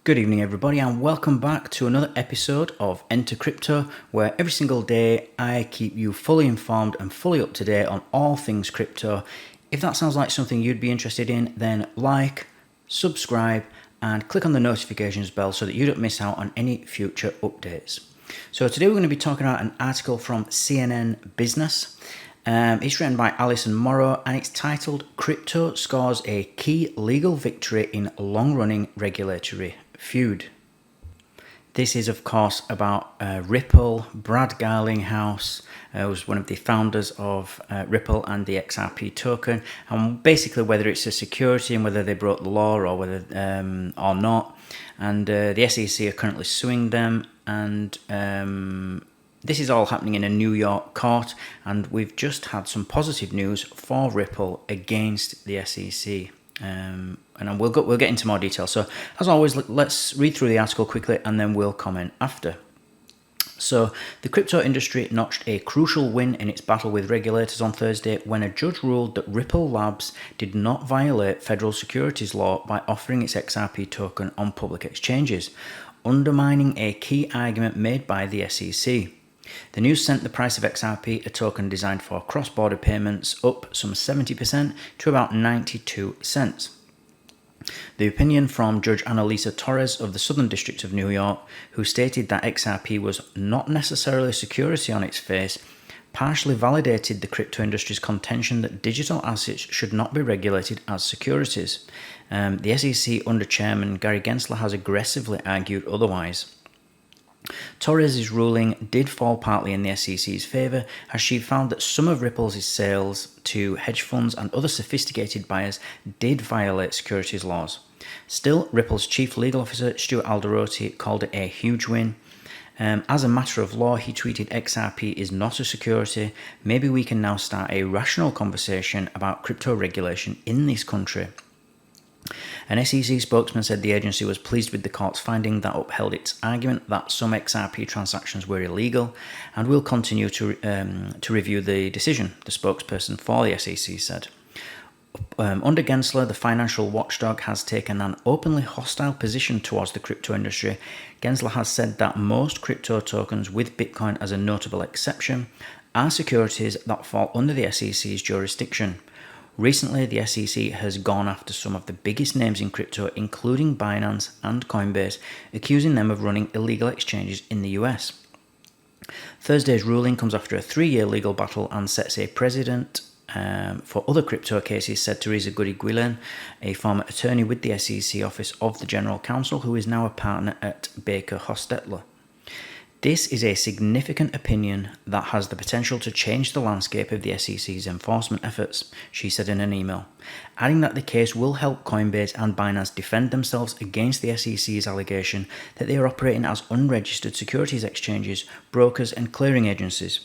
Good evening, everybody, and welcome back to another episode of Enter Crypto, where every single day I keep you fully informed and fully up to date on all things crypto. If that sounds like something you'd be interested in, then like, subscribe, and click on the notifications bell so that you don't miss out on any future updates. So today we're going to be talking about an article from CNN Business. It's written by Alison Morrow and it's titled "Crypto Scores a Key Legal Victory in Long-Running Regulatory Feud." This is, of course, about Ripple. Brad Garlinghouse was one of the founders of Ripple and the XRP token, and basically whether it's a security and whether they broke the law or whether or not. And the SEC are currently suing them, and this is all happening in a New York court, and we've just had some positive news for Ripple against the SEC. And we'll get into more detail. So, as always, let's read through the article quickly and then we'll comment after. So, the crypto industry notched a crucial win in its battle with regulators on Thursday when a judge ruled that Ripple Labs did not violate federal securities law by offering its XRP token on public exchanges, undermining a key argument made by the SEC. The news sent the price of XRP, a token designed for cross-border payments, up some 70% to about 92 cents. The opinion from Judge Annalisa Torres of the Southern District of New York, who stated that XRP was not necessarily a security on its face, partially validated the crypto industry's contention that digital assets should not be regulated as securities. The SEC under Chairman Gary Gensler has aggressively argued otherwise. Torres' ruling did fall partly in the SEC's favour, as she found that some of Ripple's sales to hedge funds and other sophisticated buyers did violate securities laws. Still, Ripple's chief legal officer, Stuart Alderoty, called it a huge win. As a matter of law, he tweeted, "XRP is not a security. Maybe we can now start a rational conversation about crypto regulation in this country." An SEC spokesman said the agency was pleased with the court's finding that upheld its argument that some XRP transactions were illegal and will continue to review the decision, the spokesperson for the SEC said. Under Gensler, the financial watchdog has taken an openly hostile position towards the crypto industry. Gensler has said that most crypto tokens, with Bitcoin as a notable exception, are securities that fall under the SEC's jurisdiction. Recently, the SEC has gone after some of the biggest names in crypto, including Binance and Coinbase, accusing them of running illegal exchanges in the US. Thursday's ruling comes after a 3-year legal battle and sets a precedent for other crypto cases, said Teresa Goody-Guillen, a former attorney with the SEC Office of the General Counsel, who is now a partner at Baker Hostetler. "This is a significant opinion that has the potential to change the landscape of the SEC's enforcement efforts," she said in an email, adding that the case will help Coinbase and Binance defend themselves against the SEC's allegation that they are operating as unregistered securities exchanges, brokers, and clearing agencies.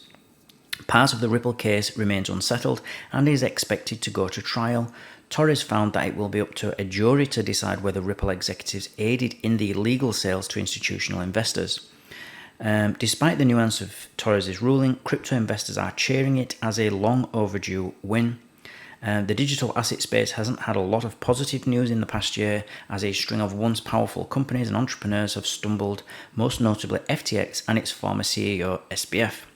Part of the Ripple case remains unsettled and is expected to go to trial. Torres found that it will be up to a jury to decide whether Ripple executives aided in the illegal sales to institutional investors. Despite the nuance of Torres' ruling, crypto investors are cheering it as a long overdue win. The digital asset space hasn't had a lot of positive news in the past year, as a string of once powerful companies and entrepreneurs have stumbled, most notably FTX and its former CEO SBF.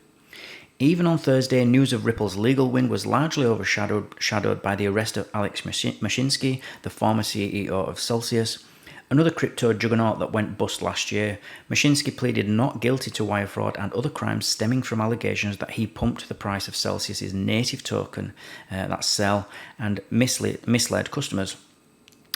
Even on Thursday, news of Ripple's legal win was largely overshadowed by the arrest of Alex Mashinsky, the former CEO of Celsius, another crypto juggernaut that went bust last year. Mashinsky pleaded not guilty to wire fraud and other crimes stemming from allegations that he pumped the price of Celsius's native token, that's CEL, and misled customers.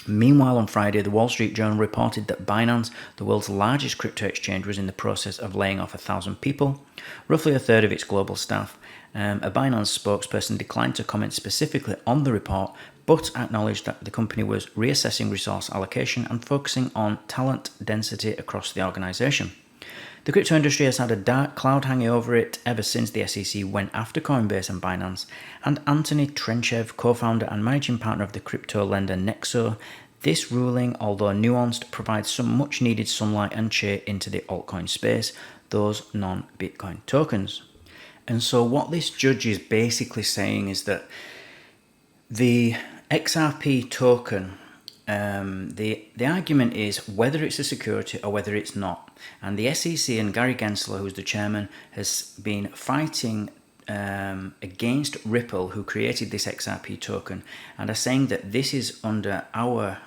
Meanwhile, on Friday, the Wall Street Journal reported that Binance, the world's largest crypto exchange, was in the process of laying off 1,000 people, roughly a third of its global staff. A Binance spokesperson declined to comment specifically on the report, but acknowledged that the company was reassessing resource allocation and focusing on talent density across the organization. The crypto industry has had a dark cloud hanging over it ever since the SEC went after Coinbase and Binance, and Anthony Trenchev, co-founder and managing partner of the crypto lender Nexo, this ruling, although nuanced, provides some much-needed sunlight and cheer into the altcoin space, those non-Bitcoin tokens. And so what this judge is basically saying is that the XRP token the argument is whether it's a security or whether it's not. And the SEC and Gary Gensler, who's the chairman, has been fighting against Ripple, who created this XRP token, and are saying that this is under our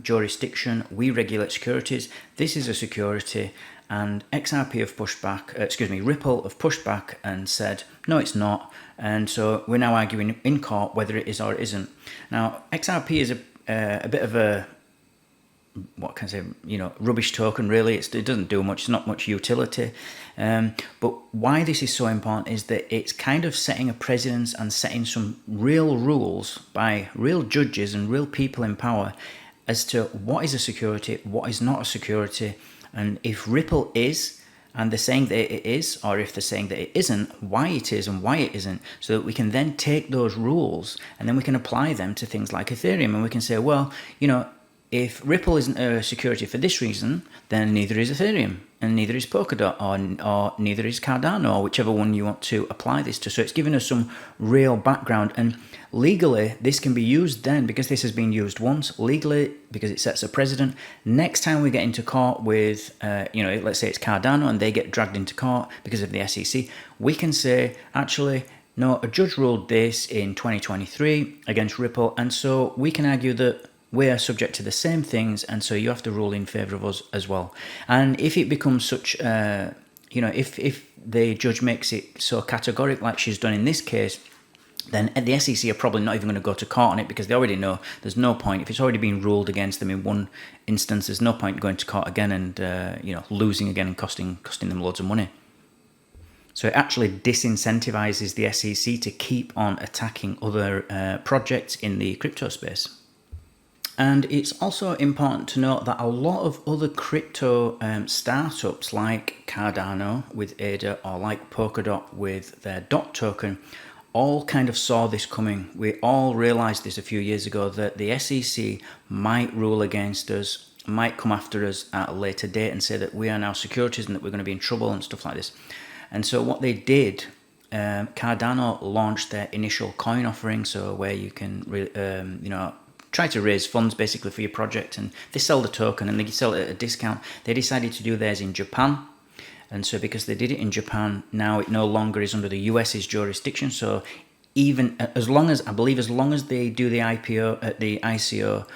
jurisdiction. We regulate securities. This is a security. And XRP have pushed back, Ripple have pushed back and said, no, it's not. And so we're now arguing in court whether it is or it isn't. Now, XRP is a bit of a, what can I say, rubbish token, really. It doesn't do much, it's not much utility. But why this is so important is that it's kind of setting a precedence and setting some real rules by real judges and real people in power as to what is a security, what is not a security. And if Ripple is, and they're saying that it is, or if they're saying that it isn't, why it is and why it isn't, so that we can then take those rules and then we can apply them to things like Ethereum. And we can say, well, if Ripple isn't a security for this reason, then neither is Ethereum, and neither is Polkadot, or neither is Cardano, or whichever one you want to apply this to. So it's giving us some real background. And legally, this can be used then, because this has been used once, legally, because it sets a precedent. Next time we get into court with, let's say it's Cardano, and they get dragged into court because of the SEC, we can say, actually, no, a judge ruled this in 2023 against Ripple, and so we can argue that we are subject to the same things, and so you have to rule in favour of us as well. And if it becomes such, if the judge makes it so categoric like she's done in this case, then the SEC are probably not even going to go to court on it, because they already know there's no point. If it's already been ruled against them in one instance, there's no point going to court again and losing again and costing them loads of money. So it actually disincentivizes the SEC to keep on attacking other projects in the crypto space. And it's also important to note that a lot of other crypto startups like Cardano with ADA, or like Polkadot with their DOT token, all kind of saw this coming. We all realized this a few years ago, that the SEC might rule against us, might come after us at a later date and say that we are now securities and that we're going to be in trouble and stuff like this. And so what they did, Cardano launched their initial coin offering, so where you can try to raise funds basically for your project, and they sell the token and they sell it at a discount. They decided to do theirs in Japan, and so because they did it in Japan, now it no longer is under the US's jurisdiction. So even as long as they do the ICO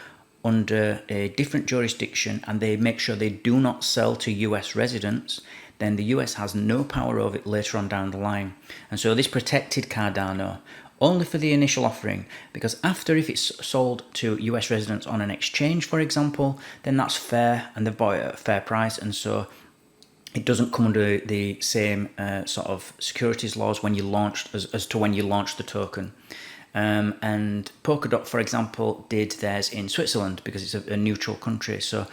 under a different jurisdiction, and they make sure they do not sell to US residents, then the US has no power over it later on down the line. And so this protected Cardano only for the initial offering, because after, if it's sold to US residents on an exchange, for example, then that's fair and they've bought it at a fair price, and so it doesn't come under the same sort of securities laws when you launched as to when you launched the token. And Polkadot, for example, did theirs in Switzerland because it's a neutral country. So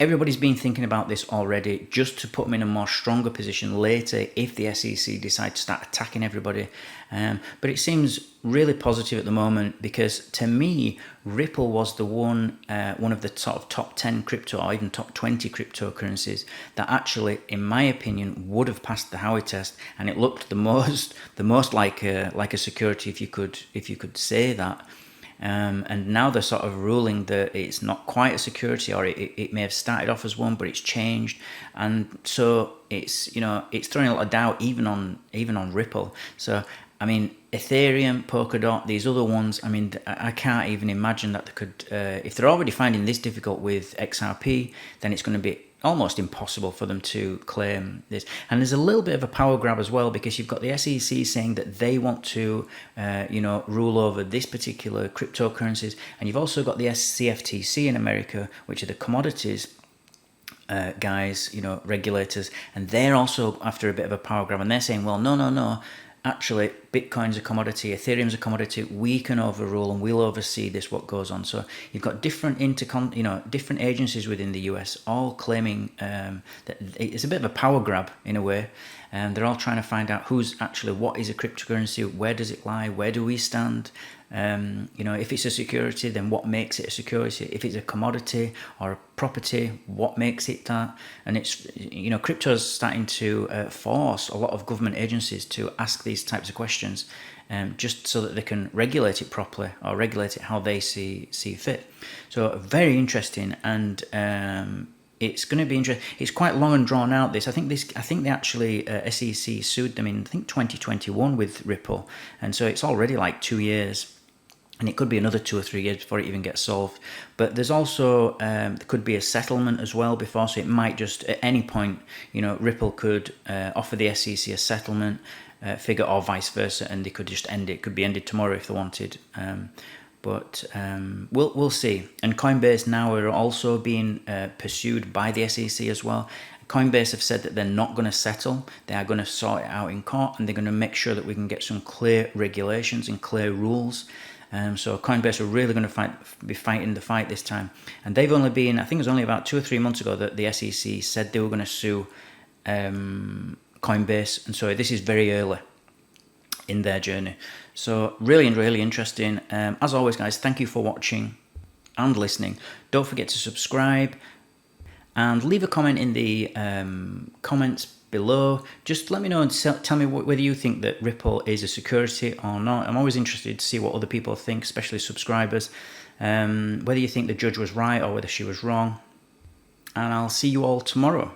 everybody's been thinking about this already, just to put them in a more stronger position later if the SEC decide to start attacking everybody. But it seems really positive at the moment, because to me, Ripple was the one of the sort of top 10 crypto, or even top 20 cryptocurrencies that actually, in my opinion, would have passed the Howey test, and it looked the most like a security, if you could say that. And now they're sort of ruling that it's not quite a security, or it may have started off as one, but it's changed, and so it's throwing a lot of doubt even on Ripple. So I mean, Ethereum, Polkadot, these other ones, I mean, I can't even imagine that they could, if they're already finding this difficult with XRP, then it's going to be almost impossible for them to claim this. And there's a little bit of a power grab as well, because you've got the SEC saying that they want to, rule over this particular cryptocurrencies, and you've also got the CFTC in America, which are the commodities guys, regulators, and they're also after a bit of a power grab, and they're saying, well, no. Actually, Bitcoin's a commodity, Ethereum's a commodity. We can overrule and we'll oversee this, what goes on. So you've got different different agencies within the US all claiming that it's a bit of a power grab in a way, and they're all trying to find out what is a cryptocurrency, where does it lie, where do we stand. If it's a security, then what makes it a security? If it's a commodity or a property, what makes it that? And it's, crypto's starting to force a lot of government agencies to ask these types of questions. questions, just so that they can regulate it properly or regulate it how they see fit. So very interesting, and it's going to be interesting. It's quite long and drawn out. I think they actually SEC sued them in 2021 with Ripple, and so it's already like 2 years. And it could be another 2 or 3 years before it even gets solved. But there's also, there could be a settlement as well before, so it might just, at any point, Ripple could offer the SEC a settlement figure or vice versa, and they could just end it. It could be ended tomorrow if they wanted. But we'll see. And Coinbase now are also being pursued by the SEC as well. Coinbase have said that they're not going to settle. They are going to sort it out in court, and they're going to make sure that we can get some clear regulations and clear rules. So Coinbase are really going to be fighting the fight this time. And they've only been, I think it was only about 2 or 3 months ago that the SEC said they were going to sue Coinbase. And so this is very early in their journey. So really, really interesting. As always, guys, thank you for watching and listening. Don't forget to subscribe and leave a comment in the comments below. Just let me know and tell me whether you think that Ripple is a security or not. I'm always interested to see what other people think, especially subscribers, whether you think the judge was right or whether she was wrong. And I'll see you all tomorrow.